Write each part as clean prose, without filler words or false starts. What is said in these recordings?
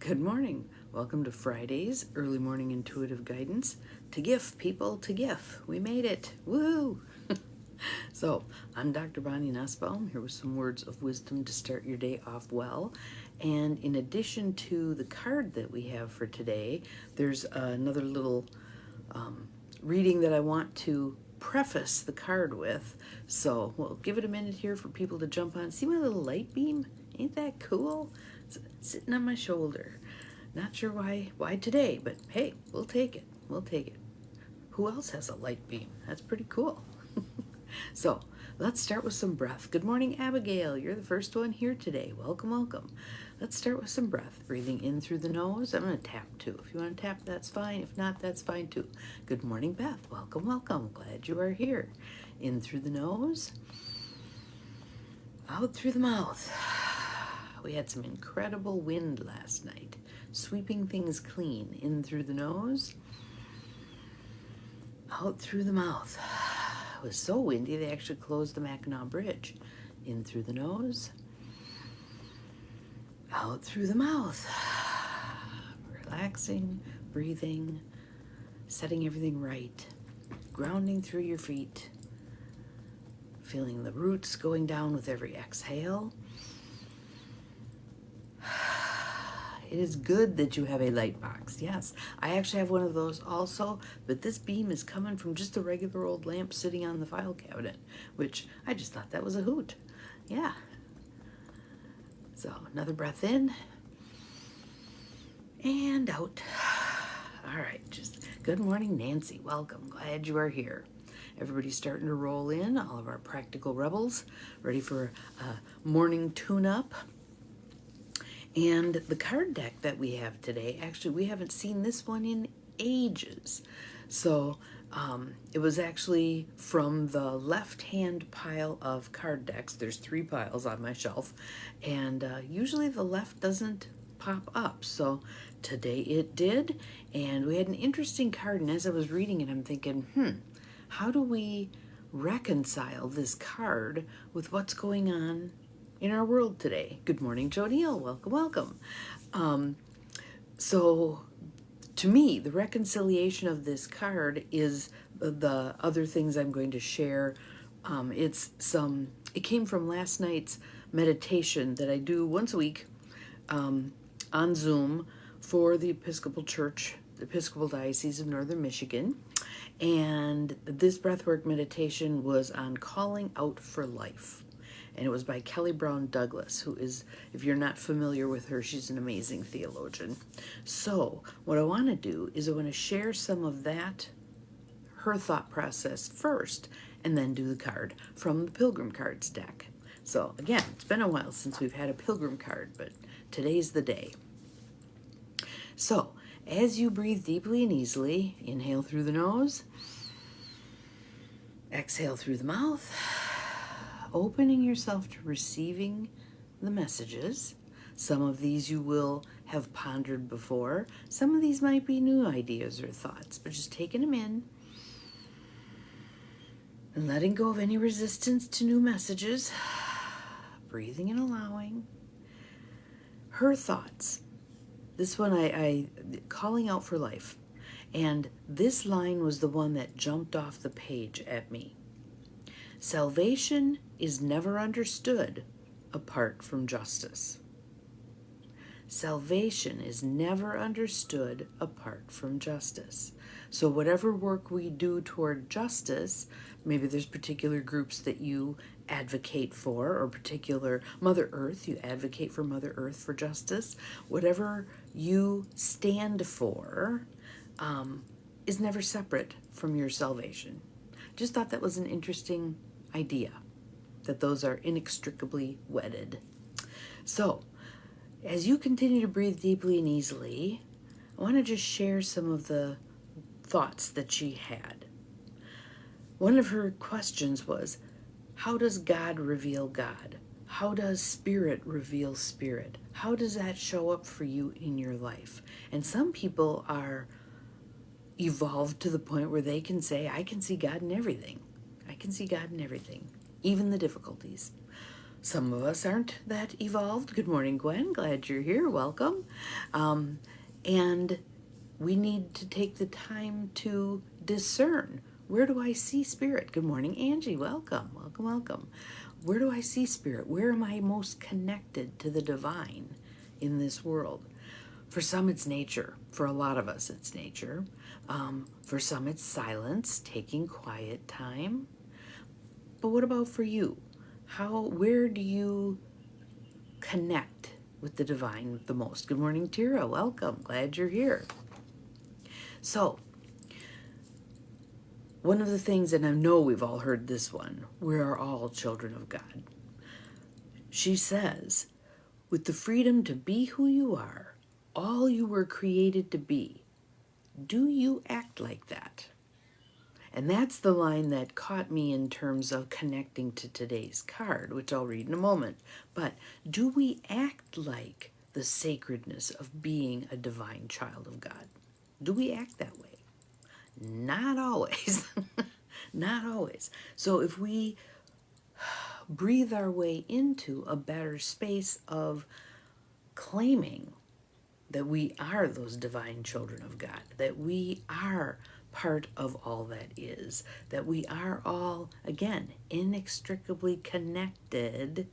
Good morning. Welcome to Friday's Early Morning Intuitive Guidance. To GIF, people, to GIF. We made it. Woo! So, I'm Dr. Bonnie Nussbaum, here with some words of wisdom to start your day off well. And in addition to the card that we have for today, there's another little reading that I want to preface the card with. So, we'll give it a minute here for people to jump on. See my little light beam? Ain't that cool? It's sitting on my shoulder. Not sure why today, but hey, we'll take it. We'll take it. Who else has a light beam? That's pretty cool. So, let's start with some breath. Good morning, Abigail. You're the first one here today. Welcome, welcome. Let's start with some breath. Breathing in through the nose. I'm going to tap too. If you want to tap, that's fine. If not, that's fine too. Good morning, Beth. Welcome, welcome. Glad you are here. In through the nose. Out through the mouth. We had some incredible wind last night, sweeping things clean. In through the nose, out through the mouth. It was so windy they actually closed the Mackinac Bridge. In through the nose, out through the mouth. Relaxing, breathing, setting everything right, grounding through your feet, feeling the roots going down with every exhale. It is good that you have a light box. Yes, I actually have one of those also, but this beam is coming from just a regular old lamp sitting on the file cabinet, which I just thought that was a hoot. Yeah. So another breath in and out. All right, just good morning, Nancy. Welcome. Glad you are here. Everybody's starting to roll in, all of our practical rebels, ready for a morning tune-up. And the card deck that we have today, actually, we haven't seen this one in ages. So it was actually from the left-hand pile of card decks. There's 3 piles on my shelf. And usually the left doesn't pop up. So today it did. And we had an interesting card. And as I was reading it, I'm thinking, how do we reconcile this card with what's going on in our world today? Good morning, Jodiel. Welcome, welcome. So to me, the reconciliation of this card is the other things I'm going to share. It came from last night's meditation that I do once a week on Zoom for the Episcopal Church, the Episcopal Diocese of Northern Michigan. And this breathwork meditation was on calling out for life. And it was by Kelly Brown Douglas, who is, if you're not familiar with her, she's an amazing theologian. So what I want to do is I want to share some of that, her thought process first, and then do the card from the Pilgrim cards deck. So again, it's been a while since we've had a Pilgrim card, but today's the day. So as you breathe deeply and easily, inhale through the nose, exhale through the mouth, opening yourself to receiving the messages. Some of these you will have pondered before. Some of these might be new ideas or thoughts, but just taking them in and letting go of any resistance to new messages. Breathing and allowing. Her thoughts. This one I calling out for life. And this line was the one that jumped off the page at me. Salvation is never understood apart from justice. Salvation is never understood apart from justice. So whatever work we do toward justice, maybe there's particular groups that you advocate for, or particular Mother Earth, you advocate for Mother Earth for justice. Whatever you stand for is never separate from your salvation. Just thought that was an interesting idea, that those are inextricably wedded. So, as you continue to breathe deeply and easily, I want to just share some of the thoughts that she had. One of her questions was, how does God reveal God? How does Spirit reveal Spirit? How does that show up for you in your life? And some people are evolved to the point where they can say, I can see God in everything. I can see God in everything, even the difficulties. Some of us aren't that evolved. Good morning, Gwen. Glad you're here. Welcome. And we need to take the time to discern. Where do I see spirit? Good morning, Angie. Welcome, welcome, welcome. Where do I see spirit? Where am I most connected to the divine in this world? For some, it's nature. For a lot of us, it's nature. For some, it's silence, taking quiet time. But what about for you? Where do you connect with the divine the most? Good morning, Tira. Welcome. Glad you're here. So, one of the things, and I know we've all heard this one, we are all children of God. She says, with the freedom to be who you are, all you were created to be, do you act like that? And that's the line that caught me in terms of connecting to today's card, which I'll read in a moment. But do we act like the sacredness of being a divine child of God? Do we act that way? Not always. Not always. So if we breathe our way into a better space of claiming that we are those divine children of God, that we are part of all that is, that we are all, again, inextricably connected,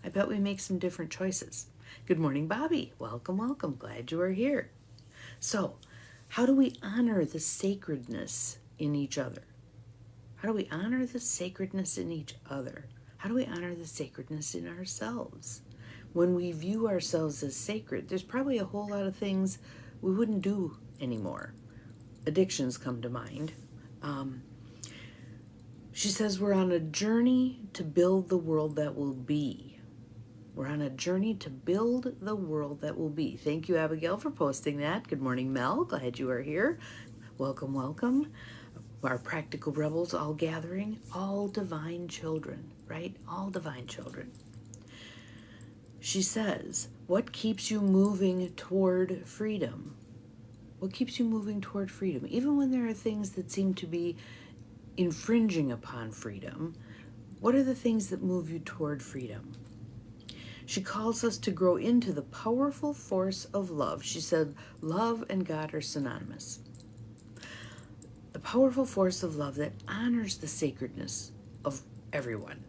I bet we make some different choices. Good morning, Bobby. Welcome, welcome. Glad you are here. So, how do we honor the sacredness in each other? How do we honor the sacredness in each other? How do we honor the sacredness in ourselves? When we view ourselves as sacred, there's probably a whole lot of things we wouldn't do anymore. Addictions come to mind. She says we're on a journey to build the world that will be. We're on a journey to build the world that will be. Thank you, Abigail, for posting that. Good morning, Mel. Glad you are here. Welcome, welcome. Our practical rebels all gathering, all divine children, right? All divine children. She says, what keeps you moving toward freedom? What keeps you moving toward freedom? Even when there are things that seem to be infringing upon freedom, what are the things that move you toward freedom? She calls us to grow into the powerful force of love. She said, love and God are synonymous. The powerful force of love that honors the sacredness of everyone,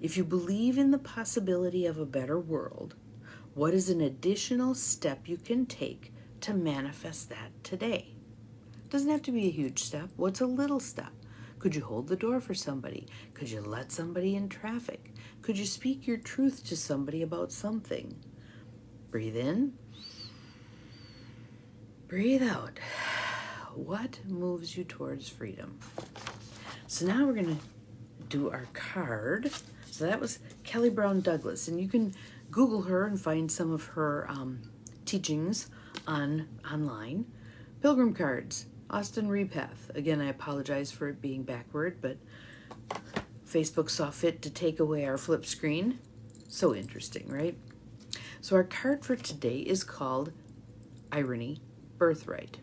If you believe in the possibility of a better world, what is an additional step you can take to manifest that today? It doesn't have to be a huge step. What's a little step? Could you hold the door for somebody? Could you let somebody in traffic? Could you speak your truth to somebody about something? Breathe in. Breathe out. What moves you towards freedom? So now we're going to do our card. So that was Kelly Brown Douglas, and you can Google her and find some of her teachings online. Pilgrim cards, Austin Repath. Again, I apologize for it being backward, but Facebook saw fit to take away our flip screen. So interesting, right? So our card for today is called Irony, Birthright.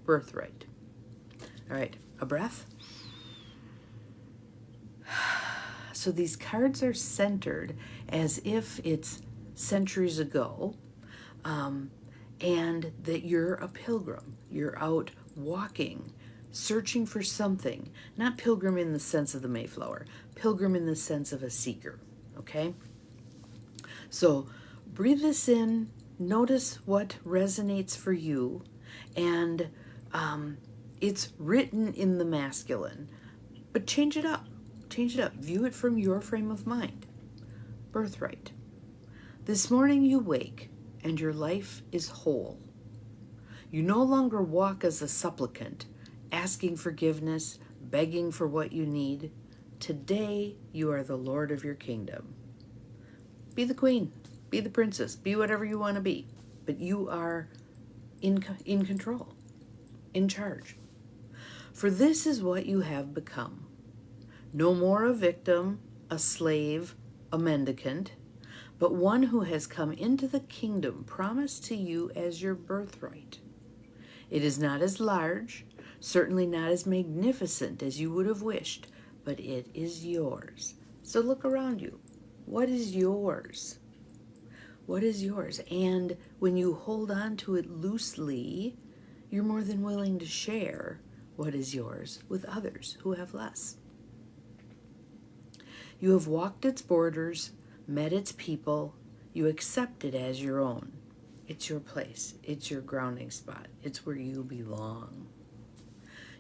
Birthright. All right, a breath. So these cards are centered as if it's centuries ago, and that you're a pilgrim. You're out walking, searching for something. Not pilgrim in the sense of the Mayflower, pilgrim in the sense of a seeker, okay? So breathe this in, notice what resonates for you, and it's written in the masculine, but change it up. Change it up. View it from your frame of mind. Birthright. This morning you wake and your life is whole. You no longer walk as a supplicant, asking forgiveness, begging for what you need. Today you are the Lord of your kingdom. Be the queen, be the princess, be whatever you want to be, but you are in control, in charge. For this is what you have become. No more a victim, a slave, a mendicant, but one who has come into the kingdom promised to you as your birthright. It is not as large, certainly not as magnificent as you would have wished, but it is yours. So look around you. What is yours? What is yours? And when you hold on to it loosely, you're more than willing to share what is yours with others who have less. You have walked its borders, met its people, you accept it as your own. It's your place. It's your grounding spot. It's where you belong.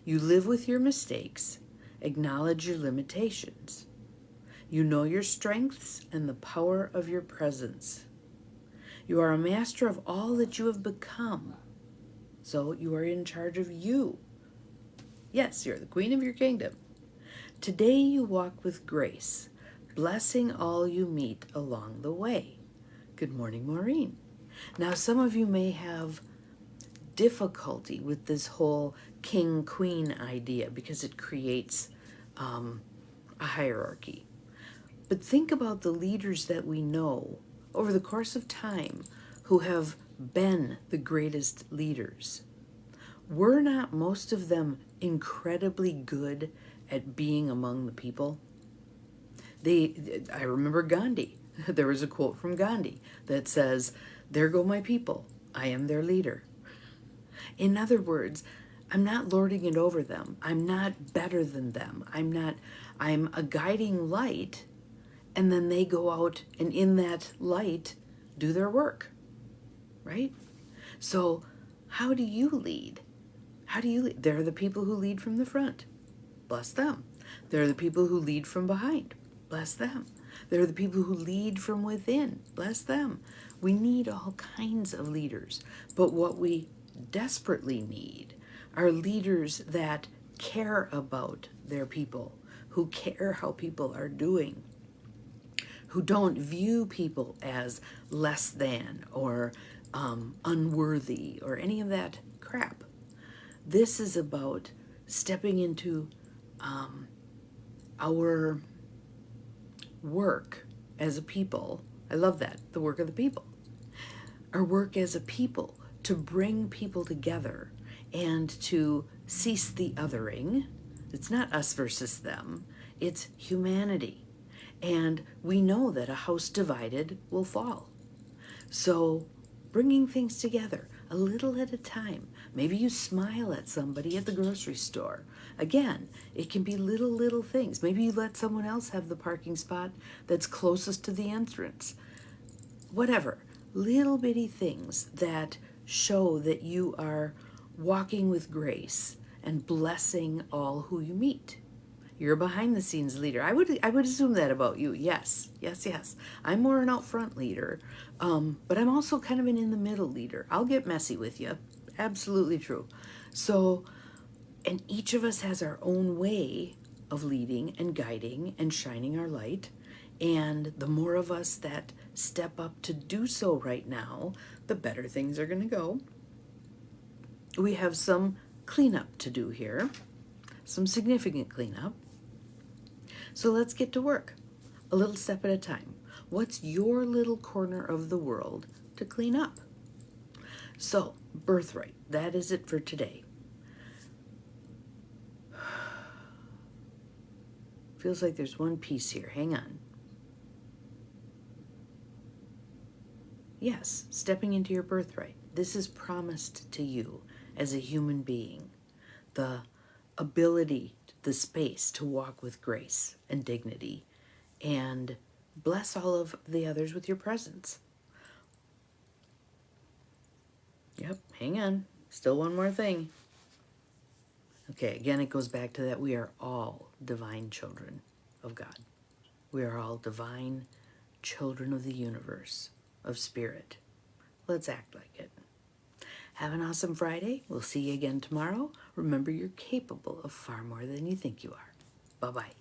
You live with your mistakes, acknowledge your limitations. You know your strengths and the power of your presence. You are a master of all that you have become. So you are in charge of you. Yes, you're the queen of your kingdom. Today you walk with grace, blessing all you meet along the way. Good morning, Maureen. Now, some of you may have difficulty with this whole king-queen idea because it creates a hierarchy. But think about the leaders that we know over the course of time who have been the greatest leaders. Were not most of them incredibly good at being among the people? I remember Gandhi. There was a quote from Gandhi that says, "There go my people. I am their leader." In other words, I'm not lording it over them. I'm not better than them. I'm a guiding light, and then they go out and in that light do their work, right? So how do you lead? How do you lead? There are the people who lead from the front. Bless them. There are the people who lead from behind. Bless them. There are the people who lead from within. Bless them. We need all kinds of leaders. But what we desperately need are leaders that care about their people, who care how people are doing, who don't view people as less than or unworthy or any of that crap. This is about stepping into our work as a people. I love that, the work of the people. Our work as a people to bring people together and to cease the othering. It's not us versus them, it's humanity. And we know that a house divided will fall. So bringing things together a little at a time. Maybe you smile at somebody at the grocery store. Again, it can be little things. Maybe you let someone else have the parking spot that's closest to the entrance. Whatever. Little bitty things that show that you are walking with grace and blessing all who you meet. You're a behind-the-scenes leader. I would assume that about you. Yes. I'm more an out-front leader, but I'm also kind of an in-the-middle leader. I'll get messy with you. Absolutely true. So, and each of us has our own way of leading and guiding and shining our light. And the more of us that step up to do so right now, the better things are going to go. We have some cleanup to do here, some significant cleanup. So let's get to work, a little step at a time. What's your little corner of the world to clean up? So, Birthright, that is it for today. Feels like there's one piece here. Hang on. Yes, stepping into your birthright. This is promised to you as a human being. The ability, the space to walk with grace and dignity and bless all of the others with your presence. Yep, hang on. Still one more thing. Okay, again, it goes back to that we are all divine children of God. We are all divine children of the universe, of spirit. Let's act like it. Have an awesome Friday. We'll see you again tomorrow. Remember, you're capable of far more than you think you are. Bye-bye.